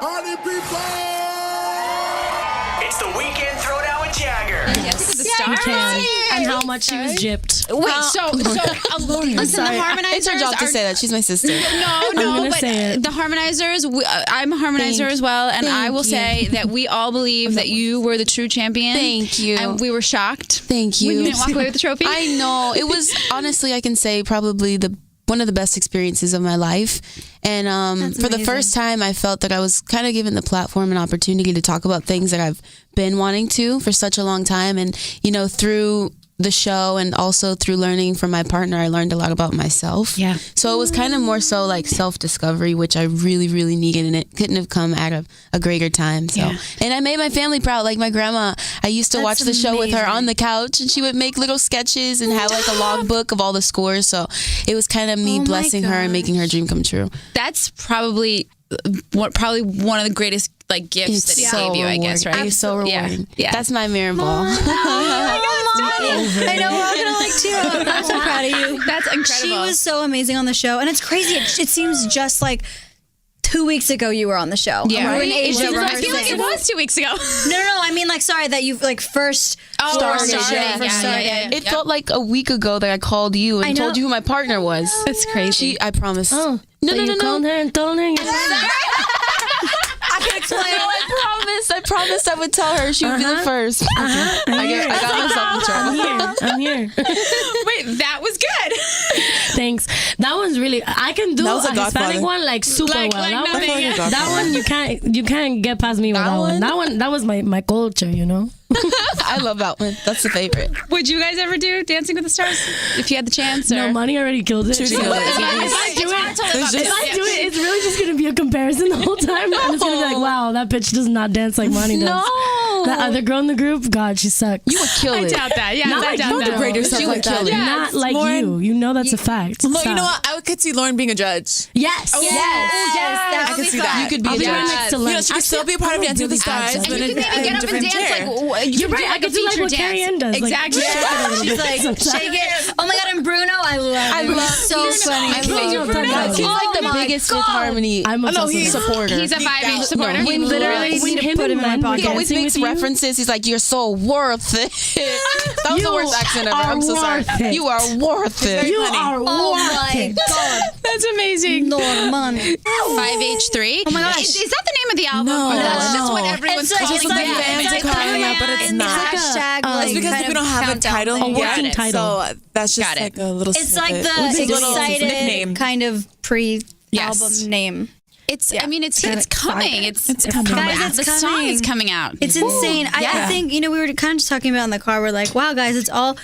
Party people! It's the weekend Throwdown with Jagger. Yes. And how much she was gypped. Wait, so listen, sorry. the harmonizers. It's her job to say that. She's my sister. No, but the harmonizers. I'm a harmonizer as well, and I will say that we all believe that you were the true champion. Thank you. And we were shocked. Thank you. When you didn't walk away with the trophy. I know. It was honestly, I can say, probably one of the best experiences of my life. And for the first time, I felt that I was kind of given the platform and opportunity to talk about things that I've been wanting to for such a long time. And, you know, through the show and also through learning from my partner, I learned a lot about myself. Yeah. So it was kind of more so like self-discovery, which I really, really needed, and it couldn't have come out of a greater time. So, and I made my family proud. Like my grandma, I used to watch the show with her on the couch, and she would make little sketches and have like a logbook of all the scores. So it was kind of me blessing her and making her dream come true. That's probably one of the greatest like gifts that he gave you, I guess, right? It's so rewarding. Yeah. That's my mirror ball. I know, we're all gonna like too. I'm so proud of you. That's incredible. She was so amazing on the show, and it's crazy. It seems just like 2 weeks ago you were on the show. Yeah, We're in Asia I feel like it was 2 weeks ago. No. I mean, like, sorry that you've like first started. It felt like a week ago that I called you and told you who my partner was. That's crazy. I promise. Oh, No. Called her and told her. I can explain. I promised I would tell her. She would be the first. I got myself in trouble. I'm here. Wait, that was good. Thanks. That one's really. I can do a Hispanic one like super well. That one you can't get past me with that one. That was my culture, you know. I love that one. That's the favorite. Would you guys ever do Dancing with the Stars if you had the chance? Or? No, Money already killed it. If I do it, it's really just gonna be a comparison the whole time. And it's gonna be like, wow, that bitch does not dance like Money does. No. That other girl in the group, God, she sucks. You would kill it. I doubt that. Yeah, I doubt that. Don't degrade yourself You like would kill that. it. Not like Lauren, you. You know that's a fact. Look, Stop. you know what? I could see Lauren being a judge. Yes. I could see that. You could be I'll a be right judge. next to You know, lunch. she could still be a part of Dancing with the Stars. And you can maybe get up and dance like You're right. I could do like what Carrie Ann does. Exactly. She's like, shake it. Oh my God, and Bruno, I love so funny. He's like the biggest Fifth Harmony supporter. He's a 5-inch supporter. When literally we need to put him in my He always makes references. He's like, "You're so worth it." That was the worst accent ever. I'm so sorry. You are worth it. You are worth it. God, That's amazing. Norman. 5H3. Oh my gosh. Is that the name of the album? No, Or that's just no. what everyone's It's like- calling it's it. like- fans it's are like calling it, but it's not. It's It's because we don't have a title A working yet, title. so that's just Got it. like a little. It's like snippet. the It's a little excited nickname. kind of pre-album name. It's. I mean, it's coming. It's coming. coming. Guys, The it's song coming. is coming out. It's insane. I Yeah. think, we were kind of just talking about in the car. We're like, wow, guys, it's all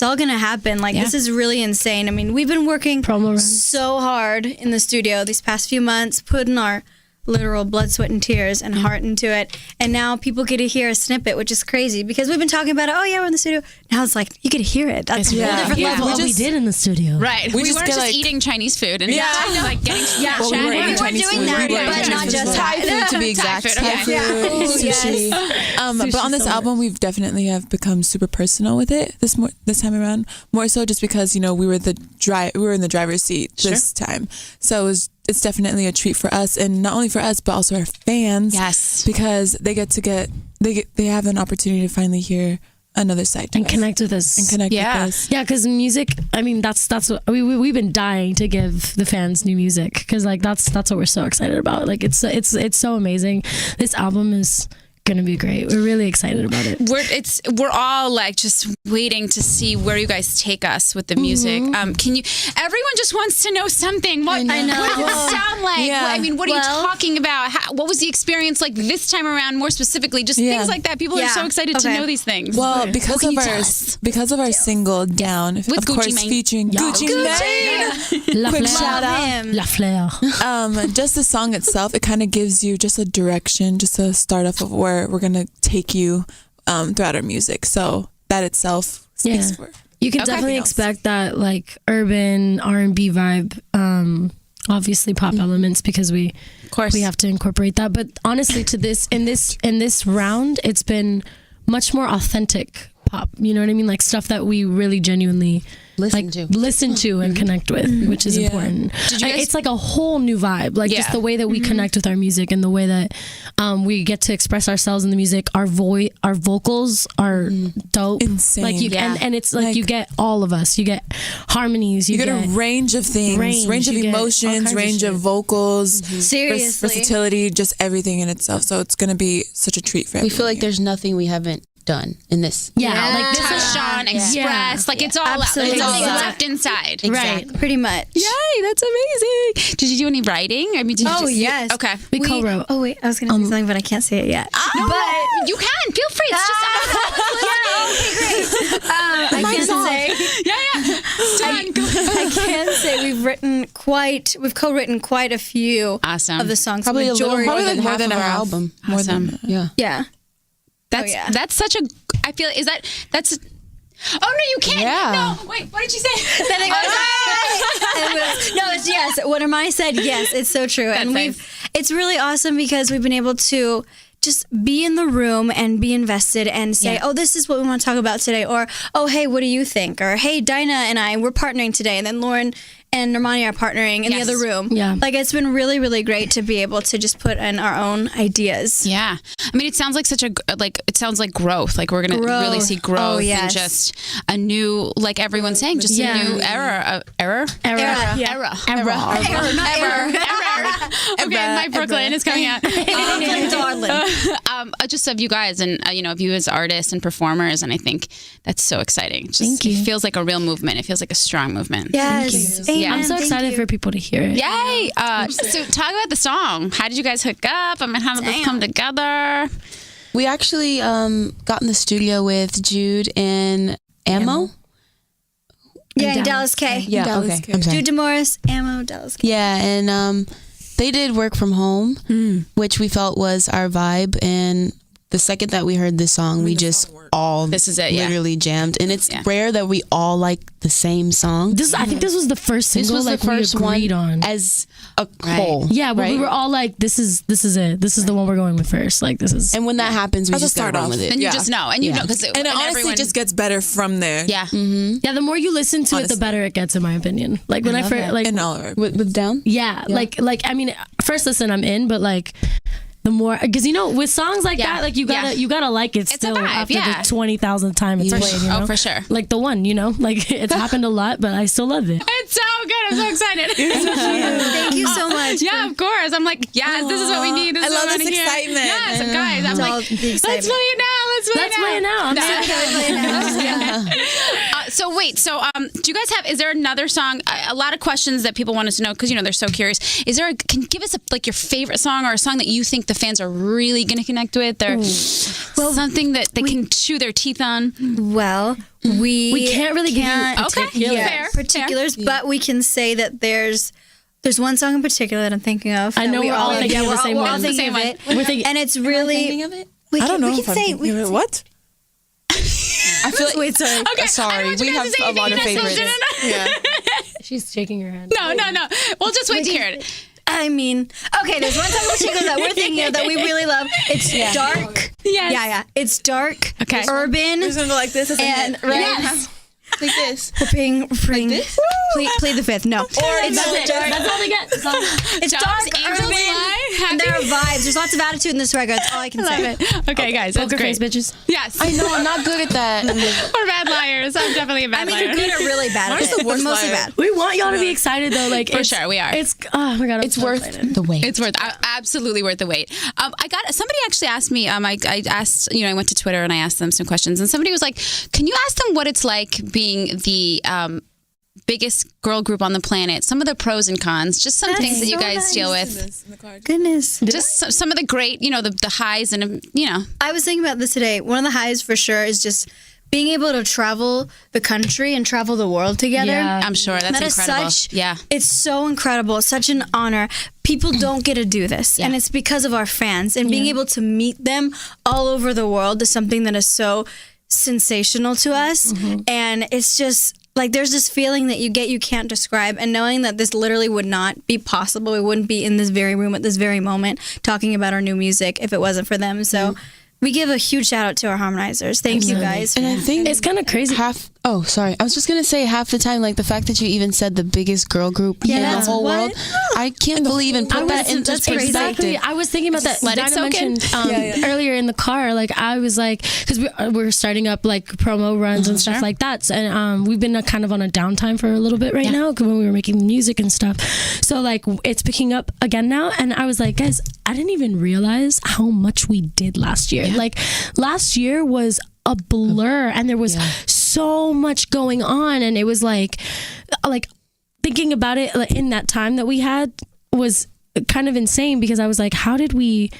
gonna happen. Like, this is really insane. I mean, we've been working so hard in the studio these past few months, putting our literal blood, sweat, and tears and heart into it. And now people get to hear a snippet, which is crazy because we've been talking about it. Oh yeah, we're in the studio. Now it's like you could hear it. That's a whole different level. What we did in the studio. Right. We just weren't get, just like- eating Chinese food and like getting Well, we were chatting. eating Chinese doing food. that, We were but eating not Chinese just food. Thai food to be exact. Thai food, okay. Sushi. But on this album, we've definitely have become super personal with it this time around. More so just because we were we were in the driver's seat this time, so it's definitely a treat for us, and not only for us but also our fans. Yes, because they have an opportunity to finally hear another side to And us. connect with us. And connect with us. Yeah, because music. I mean, that's what we've been dying to give the fans new music because like that's what we're so excited about. Like it's so amazing. This album is gonna be great. We're really excited about it. We're all like just waiting to see where you guys take us with the music. Everyone just wants to know something. What does it sound like? Yeah. I mean, what are you talking about? What was the experience like this time around? More specifically, just things like that. People are so excited to know these things. Well, because of our single Down, of Gucci course, Mane. featuring Gucci Mane. La Quick Fleur. shout out. La Fleur. Just the song itself, it kind of gives you just a direction, just a start off of where we're gonna take you throughout our music. So that itself speaks for. You can definitely expect that like urban R&B vibe. Obviously pop elements because we have to incorporate that. But honestly, in this round, it's been much more authentic pop. You know what I mean? Like stuff that we really genuinely listen to and connect with, which is important. It's like a whole new vibe. Like just the way that we connect with our music and the way that we get to express ourselves in the music. Our vocals are dope. Insane. Like and it's like you get all of us. You get harmonies. You get a range of things, range of emotions, range of vocals, seriously, versatility, just everything in itself. So it's gonna be such a treat for everyone. We feel like there's nothing we haven't done in this. Like this is Sean express. Like it's all absolutely. It's all left inside. Exactly. Right, pretty much. Yay, that's amazing. Did you do any writing? I mean, did you yes. Okay. We co-wrote. Oh wait, I was gonna say something, but I can't say it yet. No, but you can. Feel free. It's just okay, great. I can't say. I can't say we've co-written quite a few of the songs. Probably a little more than half of our album. Awesome. Yeah. That's such a. I feel that's. Oh no, you can't. Yeah. No, wait. What did you say? Then it goes, no, it's yes. What Hermione said, yes, it's so true. And it's really awesome because we've been able to just be in the room and be invested and say, oh, this is what we want to talk about today. Or, oh, hey, what do you think? Or, hey, Dinah and we're partnering today. And then Lauren and Normani are partnering in the other room. Yeah. Like, it's been really, really great to be able to just put in our own ideas. Yeah. I mean, it sounds like it sounds like growth. Like we're going to really see growth and just a new, like everyone's saying, just a new era. Okay, my Brooklyn is coming out. Just of you guys and, of you as artists and performers. And I think that's so exciting. It feels like a real movement. It feels like a strong movement. Yes. Yeah, I'm so excited for people to hear it. Yay! So talk about the song. How did you guys hook up? I mean, how did this come together? We actually got in the studio with Jude and Ammo. Yeah, in Dallas K. Yeah, Dallas okay. I'm sorry. Jude DeMorris, Ammo, Dallas K. Yeah, and they did Work From Home, which we felt was our vibe. And the second that we heard this song, we just all literally jammed. And it's rare that we all like the same song. I think this was the first single. This was the first we agreed on as a whole. Yeah, but we were all like, this is it. This is the one we're going with first. Like this is. And when that happens, we just start on with it. And you just know, and you know, because it honestly just gets better from there. Yeah, yeah. The more you listen to it, the better it gets, in my opinion. Like when I first in all of it. With Down. Yeah, like I mean, first listen, I'm in, but like. The more, because with songs like that, like you gotta like it still after the 20,000th time it's played. You know? Oh, for sure. Like the one, like it's happened a lot, but I still love it. It's so good. I'm so excited. Thank you so much. Yeah, of course. I'm like, yes, this is what we need. I love this excitement. Yes, guys. I'm like, let's play it now. Let's play it now. So wait, do you guys is there another song? A lot of questions that people want us to know because they're so curious. Can you give us your favorite song or a song that you think the fans are really going to connect with, or something that they can chew their teeth on? Well, we can't really give you particulars, but we can say that there's one song in particular that I'm thinking of. I know we're all thinking of the same one. We're all thinking of it, and it's really. I don't know if I'm thinking of it. What? I feel like. Wait, sorry. Okay, sorry. We have a lot of favorites. Yeah. She's shaking her head. No. We'll just wait to hear it. I mean, okay, there's one song in particular that we're thinking of that we really love. It's dark. Yes. Yeah. It's dark, okay, urban. It's gonna go like this, and yes. Like this. Play the fifth. No. That's all they get. It's dark, urban, and there are vibes. There's lots of attitude in this record. That's all I can say. Okay, guys, that's Poker great. face, bitches. Yes. I know, I'm not good at that. We're bad liars. I'm definitely a bad liar. You're good or really bad. Where's the worst mostly liar? bad. We want y'all to be excited though. Like for sure, we are. It's oh my god, it's worth the wait. It's worth absolutely worth the wait. Somebody actually asked me. I asked. I went to Twitter and I asked them some questions, and somebody was like, "Can you ask them what it's like being the biggest girl group on the planet? Some of the pros and cons, just some things that you guys deal with. Goodness, just some of the great, the highs and I was thinking about this today. One of the highs for sure is just being able to travel the country and travel the world together. Yeah, I'm sure that's incredible. It's so incredible, such an honor. People don't get to do this, and it's because of our fans. And being able to meet them all over the world is something that is so sensational to us. And it's just like there's this feeling that you can't describe, and knowing that this literally would not be possible. We wouldn't be in this very room at this very moment talking about our new music if it wasn't for them. So we give a huge shout out to our harmonizers. Thank you guys. And I think it's kind of crazy. Oh, sorry. I was just gonna say half the time, like the fact that you even said the biggest girl group in the whole world, I can't believe and put that into perspective. Exactly. I was thinking about that. Dinah mentioned earlier in the car. Like I was like, because we're starting up like promo runs and stuff like that, and we've been kind of on a downtime for a little bit right now when we were making music and stuff. So like it's picking up again now, and I was like, guys, I didn't even realize how much we did last year. Like last year was a blur, and there was so much going on, and it was like thinking about it like, in that time that we had was kind of insane, because I was like, how did we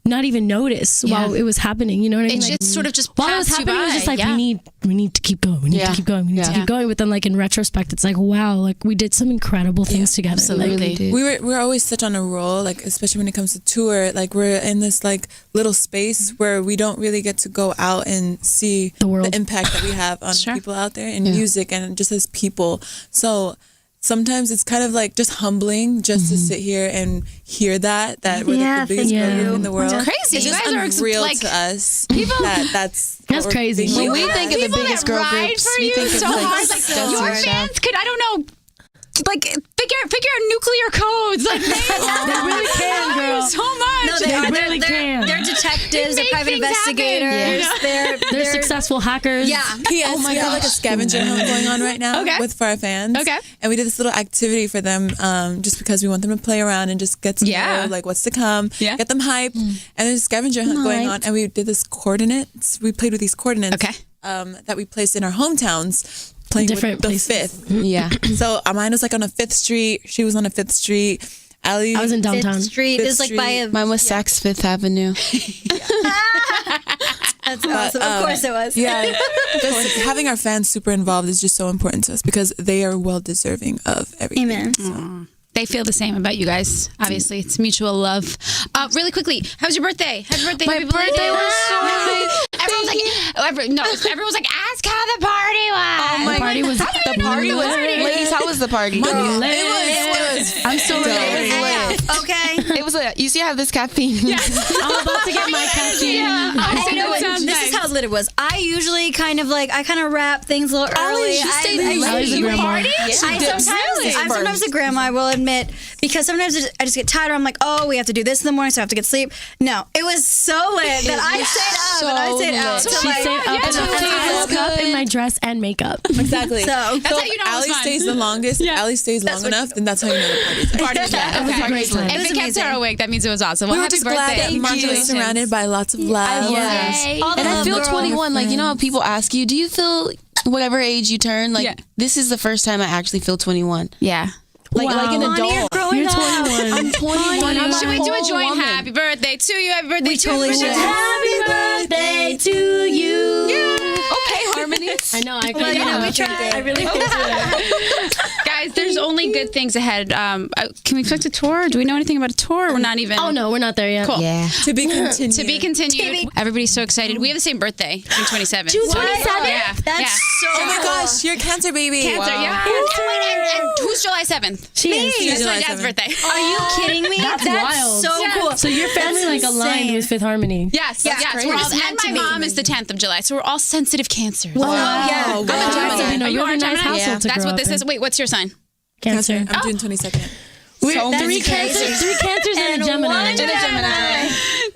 not even notice while it was happening? You know what I mean? It just sort of just while it was happening, it was just like we need to keep going. We need to keep going. We need to keep going. But then, like in retrospect, it's like, wow, like we did some incredible things together. Absolutely. Like, we're always such on a roll, like especially when it comes to tour. Like we're in this like little space where we don't really get to go out and see the impact that we have on people out there in music and just as people. So sometimes it's kind of like just humbling just to sit here and hear that we're the biggest girl group in the world. It's crazy. It's just unreal to us. That's crazy. When we think of the biggest girl groups, we think so of like hard. Like your fans could, I don't know, like figure out nuclear codes. Like they really can, girl. So much. No, they really can. They're detectives. They're private investigators. They're successful hackers. Yeah. P.S. we have like a scavenger hunt going on right now for our fans. Okay. And we did this little activity for them just because we want them to play around and just get to know like what's to come, get them hyped. And there's a scavenger hunt going on, and we did this coordinates. We played with these coordinates that we placed in our hometowns. Playing different with places. the 5th. Yeah. So mine was like on a 5th Street. She was on a 5th Street. Allie, I was in downtown. 5th Street is like by a... Mine was Saks Fifth Avenue. That's awesome. Of course it was. Yeah. Just having our fans super involved is just so important to us because they are well deserving of everything. Amen. So. They feel the same about you guys. Obviously, it's mutual love. Really quickly, how was your birthday? Happy birthday! My birthday was so Everyone's like, everyone's like, ask how the party was. Oh my party was ladies, how was the party? It was. I'm so ready. Okay. It was you see I have this caffeine. I'm about to get my caffeine. This is how lit it was. I usually kind of wrap things a little early. You stayed late. You partied? I'm sometimes a grandma, I will admit, because sometimes I just get tired. I'm like, oh, we have to do this in the morning, so I have to get sleep. No, it was so lit that I stayed up and I stayed out. She stayed up and I woke up in my dress and makeup. Exactly. So that's how you know Allie stays the longest. Allie stays long enough, then that's how you know the party's It was a great time. If it kept her awake, that means it was awesome. Well, we were happy just birthday. glad that Marjorie was surrounded by lots of love. Yes. And I feel 21. Like, you know how people ask you, do you feel whatever age you turn? Like, this is the first time I actually feel 21. Yeah. Like an adult. You're 21. I'm 21. Should we do a joint happy birthday to you? Happy birthday to you. Happy birthday to you. Okay, harmonies. I know. we tried. I really did. Guys, there's only good things ahead. Can we expect a tour? Do we know anything about a tour? We're not even. Oh no, we're not there yet. Cool. Yeah. To be continued. To be continued. Everybody's so excited. We have the same birthday, June 27th. June 27th? Yeah. That's so Oh my gosh, you're a Cancer baby. Cancer, yeah. And who's July 7th? She is. That's my dad's birthday. Are you kidding me? That's wild. so cool. So your family like aligned with Fifth Harmony. Yes. crazy. We're all, It's meant and to my be. mom is the 10th of July, so we're all sensitive cancers. Wow. Yeah. Wow. That's a You are really nice Gemini? household to That's grow what up this in. is. Wait, what's your sign? Cancer. I'm June 22nd. We're So three many cancers and a Gemini.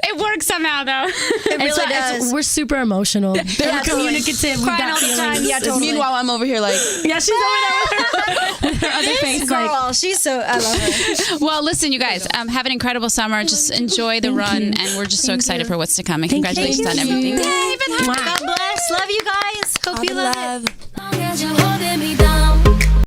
It works somehow, though. It really does. We're super emotional. We're communicative. We Crying got all the time. feelings. Yeah, totally. Meanwhile, I'm over here like, Yeah, she's over there with her other face. Like, Girl, she's so, I love her. Well, listen, you guys, have an incredible summer. Just enjoy the run, and we're just so excited for what's to come. And congratulations on everything. God bless. Love you guys. Hope you love it.